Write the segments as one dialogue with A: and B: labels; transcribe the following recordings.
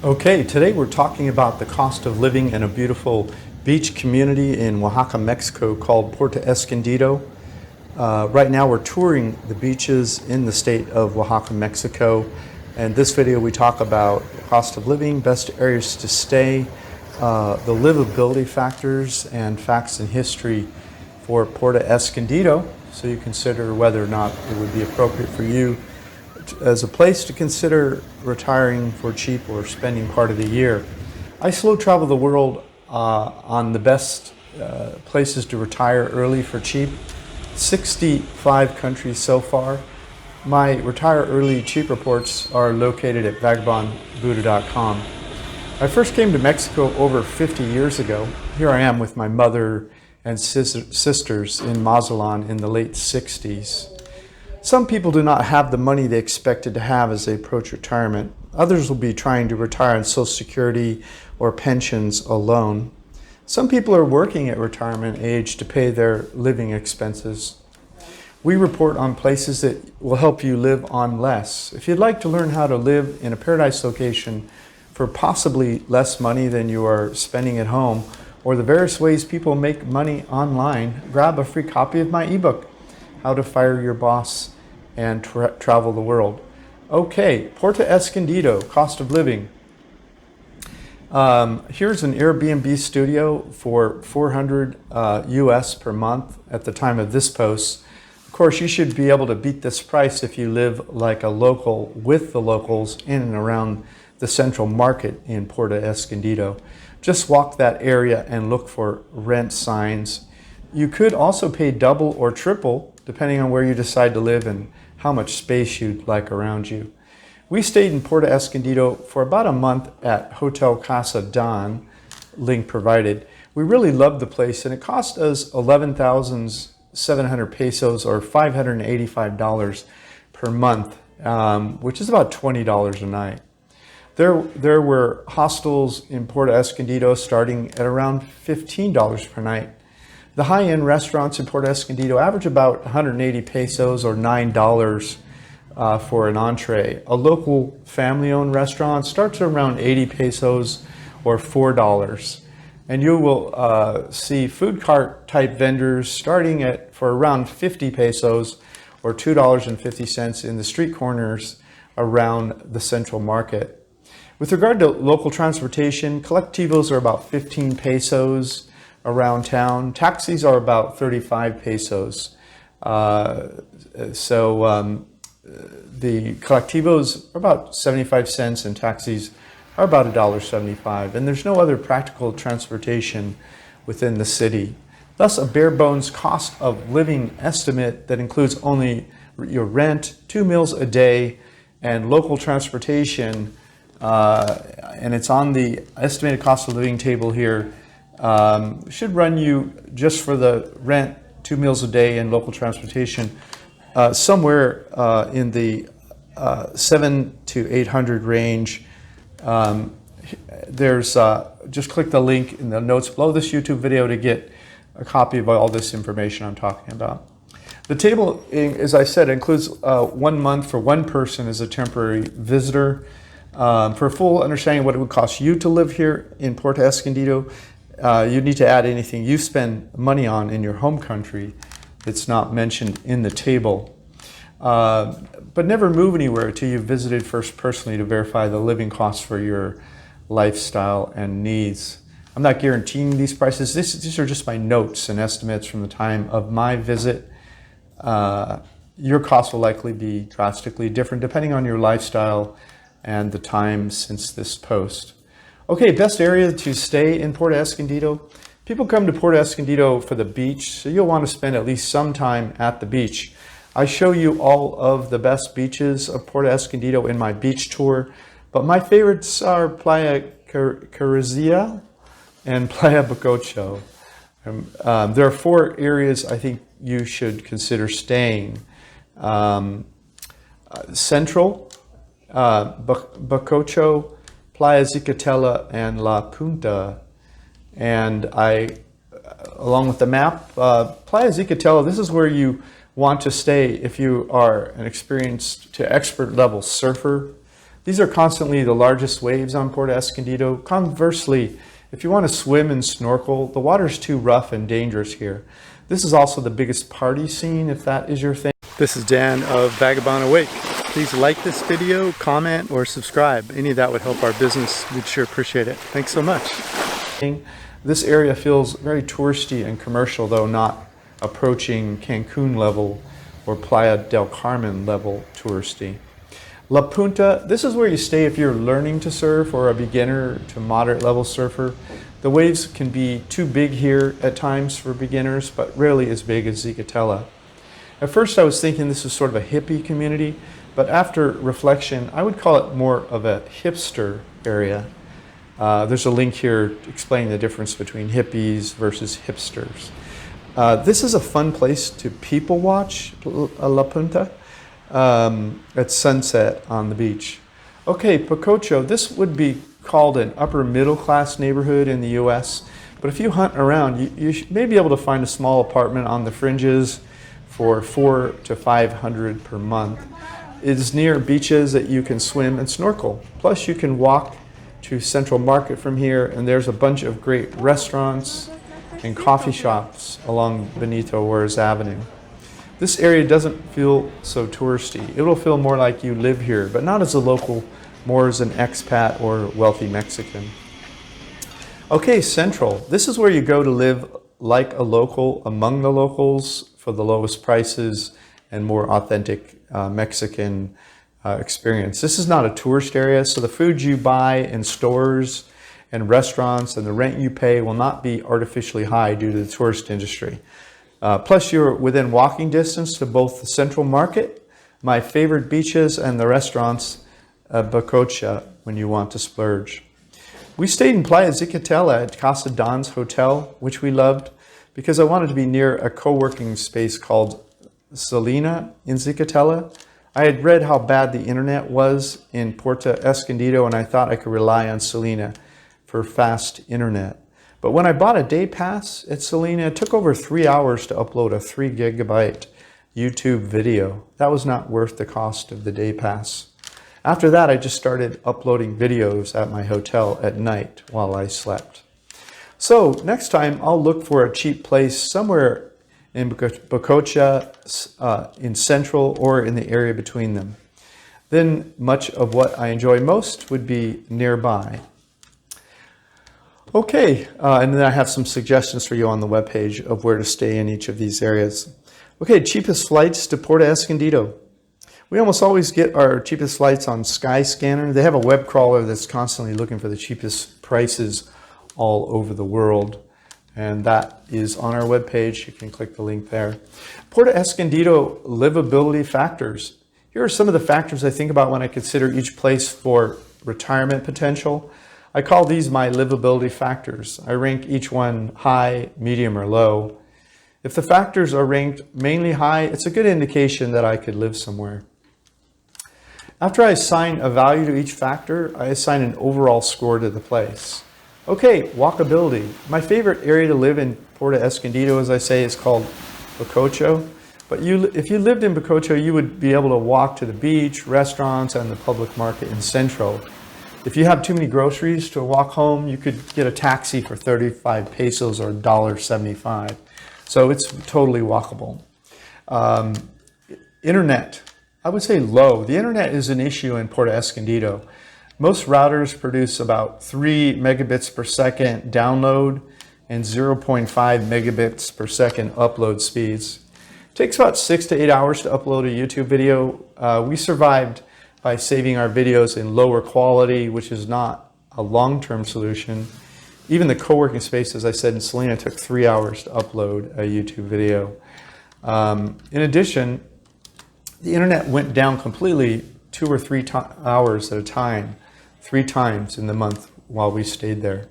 A: Okay, today we're talking about the cost of living in a beautiful beach community in Oaxaca, Mexico called Puerto Escondido. Right now we're touring the beaches in the state of Oaxaca, Mexico. And this video we talk about cost of living, best areas to stay, the livability factors and facts and history for Puerto Escondido, so you consider whether or not it would be appropriate for you as a place to consider retiring for cheap or spending part of the year. I slow travel the world on the best places to retire early for cheap. 65 countries so far. My retire early cheap reports are located at vagabondbuddha.com. I first came to Mexico over 50 years ago. Here I am with my mother and sisters in Mazatlan in the late 60s. Some people do not have the money they expected to have as they approach retirement. Others will be trying to retire on Social Security or pensions alone. Some people are working at retirement age to pay their living expenses. We report on places that will help you live on less. If you'd like to learn how to live in a paradise location for possibly less money than you are spending at home, or the various ways people make money online, grab a free copy of my ebook, How to Fire Your Boss and Travel the World. Okay, Puerto Escondido, cost of living. Here's an Airbnb studio for $400 US per month at the time of this post. Of course, you should be able to beat this price if you live like a local with the locals in and around the central market in Puerto Escondido. Just walk that area and look for rent signs. You could also pay double or triple depending on where you decide to live and how much space you'd like around you. We stayed in Puerto Escondido for about a month at Hotel Casa Don, link provided. We really loved the place, and it cost us 11,700 pesos or $585 per month, which is about $20 a night. There were hostels in Puerto Escondido starting at around $15 per night. The high-end restaurants in Puerto Escondido average about 180 pesos or $9 for an entree. A local family-owned restaurant starts around 80 pesos or $4. And you will see food cart type vendors starting for around 50 pesos or $2.50 in the street corners around the central market. With regard to local transportation, colectivos are about 15 pesos around town. Taxis are about 35 pesos. The colectivos are about 75 cents and taxis are about $1.75. And there's no other practical transportation within the city. Thus, a bare bones cost of living estimate that includes only your rent, 2 meals a day, and local transportation, and it's on the estimated cost of living table here, should run you, just for the rent, 2 meals a day, and local transportation, somewhere in the 700 to 800 range. Just click the link in the notes below this YouTube video to get a copy of all this information I'm talking about. The table, as I said, includes 1 month for one person as a temporary visitor. For a full understanding of what it would cost you to live here in Puerto Escondido, you need to add anything you spend money on in your home country that's not mentioned in the table. But never move anywhere until you've visited first personally to verify the living costs for your lifestyle and needs. I'm not guaranteeing these prices. These are just my notes and estimates from the time of my visit. Your costs will likely be drastically different depending on your lifestyle and the time since this post. Okay, best area to stay in Puerto Escondido. People come to Puerto Escondido for the beach, so you'll want to spend at least some time at the beach. I show you all of the best beaches of Puerto Escondido in my beach tour, but my favorites are Playa Carrizia and Playa Bacocho. There are 4 areas I think you should consider staying. Central, Bacocho, Playa Zicatela, and La Punta. And along with the map, Playa Zicatela, this is where you want to stay if you are an experienced to expert level surfer. These are constantly the largest waves on Puerto Escondido. Conversely, if you want to swim and snorkel, the water's too rough and dangerous here. This is also the biggest party scene, if that is your thing. This is Dan of Vagabond Awake. Please like this video, comment, or subscribe. Any of that would help our business. We'd sure appreciate it. Thanks so much. This area feels very touristy and commercial, though not approaching Cancun level or Playa del Carmen level touristy. La Punta, this is where you stay if you're learning to surf or a beginner to moderate level surfer. The waves can be too big here at times for beginners, but rarely as big as Zacatela. At first I was thinking this was sort of a hippie community, but after reflection, I would call it more of a hipster area. There's a link here explaining the difference between hippies versus hipsters. This is a fun place to people watch, La Punta, at sunset on the beach. Okay, Pococho, this would be called an upper middle class neighborhood in the US, but if you hunt around, you may be able to find a small apartment on the fringes for $400 to $500 per month. It is near beaches that you can swim and snorkel. Plus you can walk to Central Market from here, and there's a bunch of great restaurants and coffee shops along Benito Juarez Avenue. This area doesn't feel so touristy. It will feel more like you live here, but not as a local, more as an expat or wealthy Mexican. Okay, Central. This is where you go to live like a local, among the locals, for the lowest prices and more authentic Mexican experience. This is not a tourist area, so the food you buy in stores and restaurants and the rent you pay will not be artificially high due to the tourist industry. Plus you're within walking distance to both the Central Market, my favorite beaches, and the restaurants Bacocha when you want to splurge. We stayed in Playa Zacatela at Casa Don's Hotel, which we loved because I wanted to be near a co-working space called Selena in Zacatela. I had read how bad the internet was in Puerto Escondido, and I thought I could rely on Selena for fast internet. But when I bought a day pass at Selena, it took over 3 hours to upload a 3 gigabyte YouTube video. That was not worth the cost of the day pass. After that, I just started uploading videos at my hotel at night while I slept. So next time I'll look for a cheap place somewhere in Bacocha, in Central, or in the area between them. Then much of what I enjoy most would be nearby. Okay, and then I have some suggestions for you on the webpage of where to stay in each of these areas. Okay, cheapest flights to Puerto Escondido. We almost always get our cheapest flights on Skyscanner. They have a web crawler that's constantly looking for the cheapest prices all over the world. And that is on our webpage. You can click the link there. Puerto Escondido livability factors. Here are some of the factors I think about when I consider each place for retirement potential. I call these my livability factors. I rank each one high, medium, or low. If the factors are ranked mainly high, it's a good indication that I could live somewhere. After I assign a value to each factor, I assign an overall score to the place. Okay, walkability. My favorite area to live in Puerto Escondido, as I say, is called Pococho. But if you lived in Pococho, you would be able to walk to the beach, restaurants, and the public market in Centro. If you have too many groceries to walk home, you could get a taxi for 35 pesos or $1.75. So it's totally walkable. Internet, I would say low. The internet is an issue in Puerto Escondido. Most routers produce about 3 megabits per second download and 0.5 megabits per second upload speeds. It takes about 6 to 8 hours to upload a YouTube video. We survived by saving our videos in lower quality, which is not a long-term solution. Even the co-working space, as I said, in Selena took 3 hours to upload a YouTube video. In addition, the internet went down completely 2 or 3 hours at a time, 3 times in the month while we stayed there.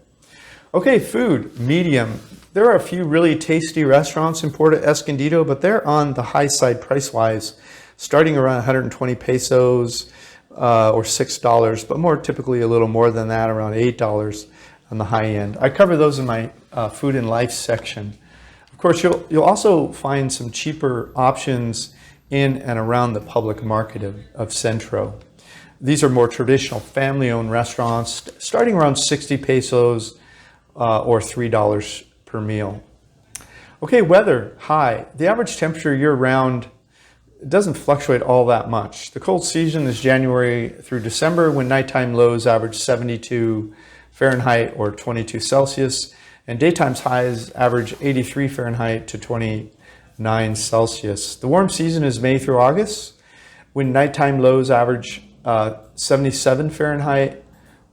A: Okay, food, medium. There are a few really tasty restaurants in Puerto Escondido, but they're on the high side price-wise, starting around 120 pesos or $6, but more typically a little more than that, around $8 on the high end. I cover those in my food and life section. Of course, you'll also find some cheaper options in and around the public market of Centro. These are more traditional family-owned restaurants, starting around 60 pesos or $3 per meal. Okay, weather, high. The average temperature year-round doesn't fluctuate all that much. The cold season is January through December, when nighttime lows average 72 Fahrenheit or 22 Celsius, and daytime highs average 83 Fahrenheit to 29 Celsius. The warm season is May through August, when nighttime lows average 77 Fahrenheit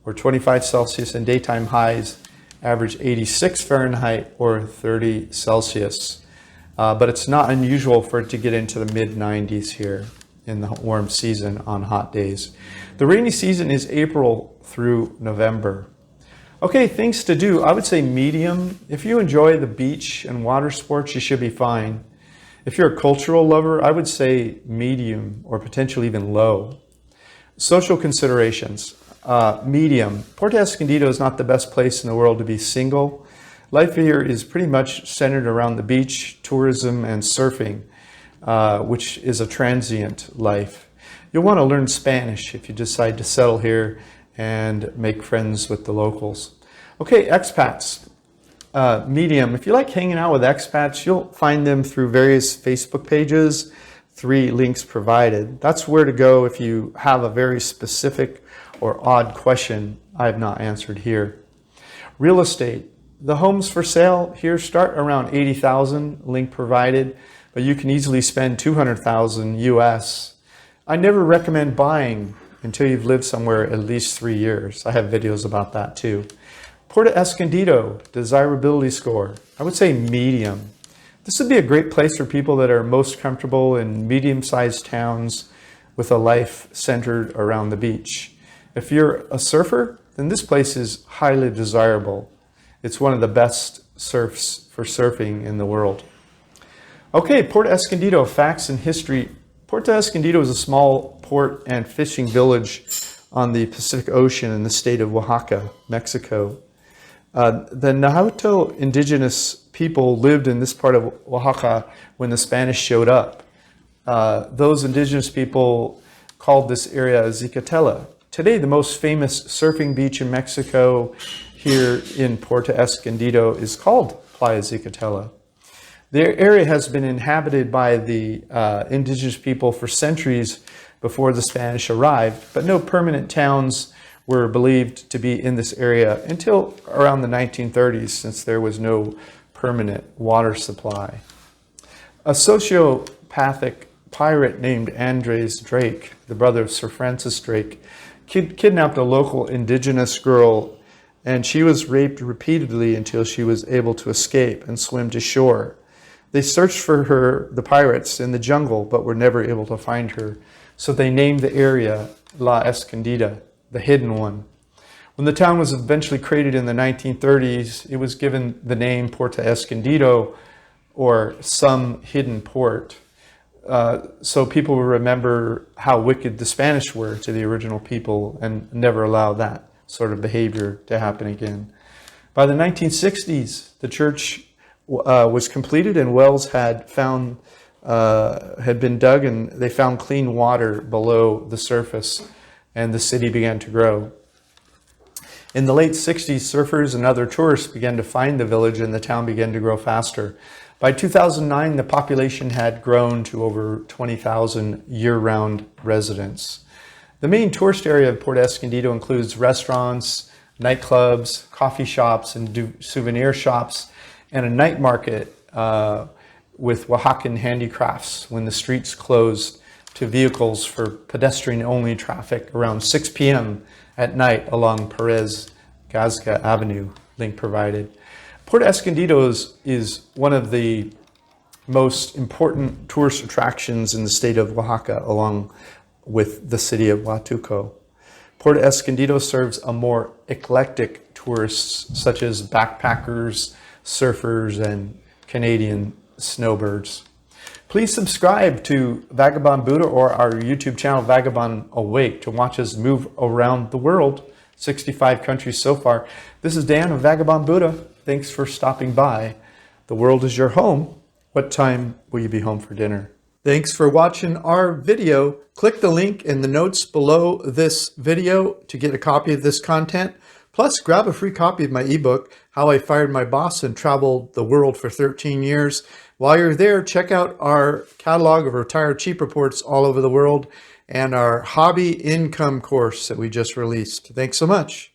A: or 25 Celsius, and daytime highs average 86 Fahrenheit or 30 Celsius. But it's not unusual for it to get into the mid-90s here in the warm season on hot days. The rainy season is April through November. Okay, things to do. I would say medium. If you enjoy the beach and water sports, you should be fine. If you're a cultural lover, I would say medium or potentially even low. Social considerations. Medium. Puerto Escondido is not the best place in the world to be single. Life here is pretty much centered around the beach, tourism, and surfing, which is a transient life. You'll want to learn Spanish if you decide to settle here and make friends with the locals. Okay, expats. Medium. If you like hanging out with expats, you'll find them through various Facebook pages, 3 links provided. That's where to go if you have a very specific or odd question I have not answered here. Real estate. The homes for sale here start around 80,000, link provided, but you can easily spend 200,000 US. I never recommend buying until you've lived somewhere at least 3 years. I have videos about that too. Puerto Escondido, desirability score. I would say medium. This would be a great place for people that are most comfortable in medium-sized towns with a life centered around the beach. If you're a surfer, then this place is highly desirable. It's one of the best surfs for surfing in the world. Okay, Puerto Escondido, facts and history. Puerto Escondido is a small port and fishing village on the Pacific Ocean in the state of Oaxaca, Mexico. The Nahuatl indigenous people lived in this part of Oaxaca when the Spanish showed up. Those indigenous people called this area Zacatela. Today, the most famous surfing beach in Mexico here in Puerto Escondido is called Playa Zacatela. The area has been inhabited by the indigenous people for centuries before the Spanish arrived, but no permanent towns were believed to be in this area until around the 1930s, since there was no permanent water supply. A sociopathic pirate named Andres Drake, the brother of Sir Francis Drake, kidnapped a local indigenous girl, and she was raped repeatedly until she was able to escape and swim to shore. They searched for her, the pirates, in the jungle, but were never able to find her. So they named the area La Escondida, the hidden one. When the town was eventually created in the 1930s, it was given the name Puerto Escondido, or some hidden port. So people will remember how wicked the Spanish were to the original people and never allow that sort of behavior to happen again. By the 1960s, the church was completed, and wells had been dug, and they found clean water below the surface, and the city began to grow. In the late 60s, surfers and other tourists began to find the village, and the town began to grow faster. By 2009, the population had grown to over 20,000 year-round residents. The main tourist area of Puerto Escondido includes restaurants, nightclubs, coffee shops, and souvenir shops, and a night market with Oaxacan handicrafts when the streets closed to vehicles for pedestrian-only traffic around 6 p.m. at night along Perez Gazga Avenue, link provided. Puerto Escondido is one of the most important tourist attractions in the state of Oaxaca, along with the city of Huatulco. Puerto Escondido serves a more eclectic tourists, such as backpackers, surfers, and Canadian snowbirds. Please subscribe to Vagabond Buddha or our YouTube channel, Vagabond Awake, to watch us move around the world, 65 countries so far. This is Dan of Vagabond Buddha. Thanks for stopping by. The world is your home. What time will you be home for dinner? Thanks for watching our video. Click the link in the notes below this video to get a copy of this content. Plus, grab a free copy of my ebook, How I Fired My Boss and Traveled the World for 13 Years. While you're there, check out our catalog of retired cheap reports all over the world and our hobby income course that we just released. Thanks so much.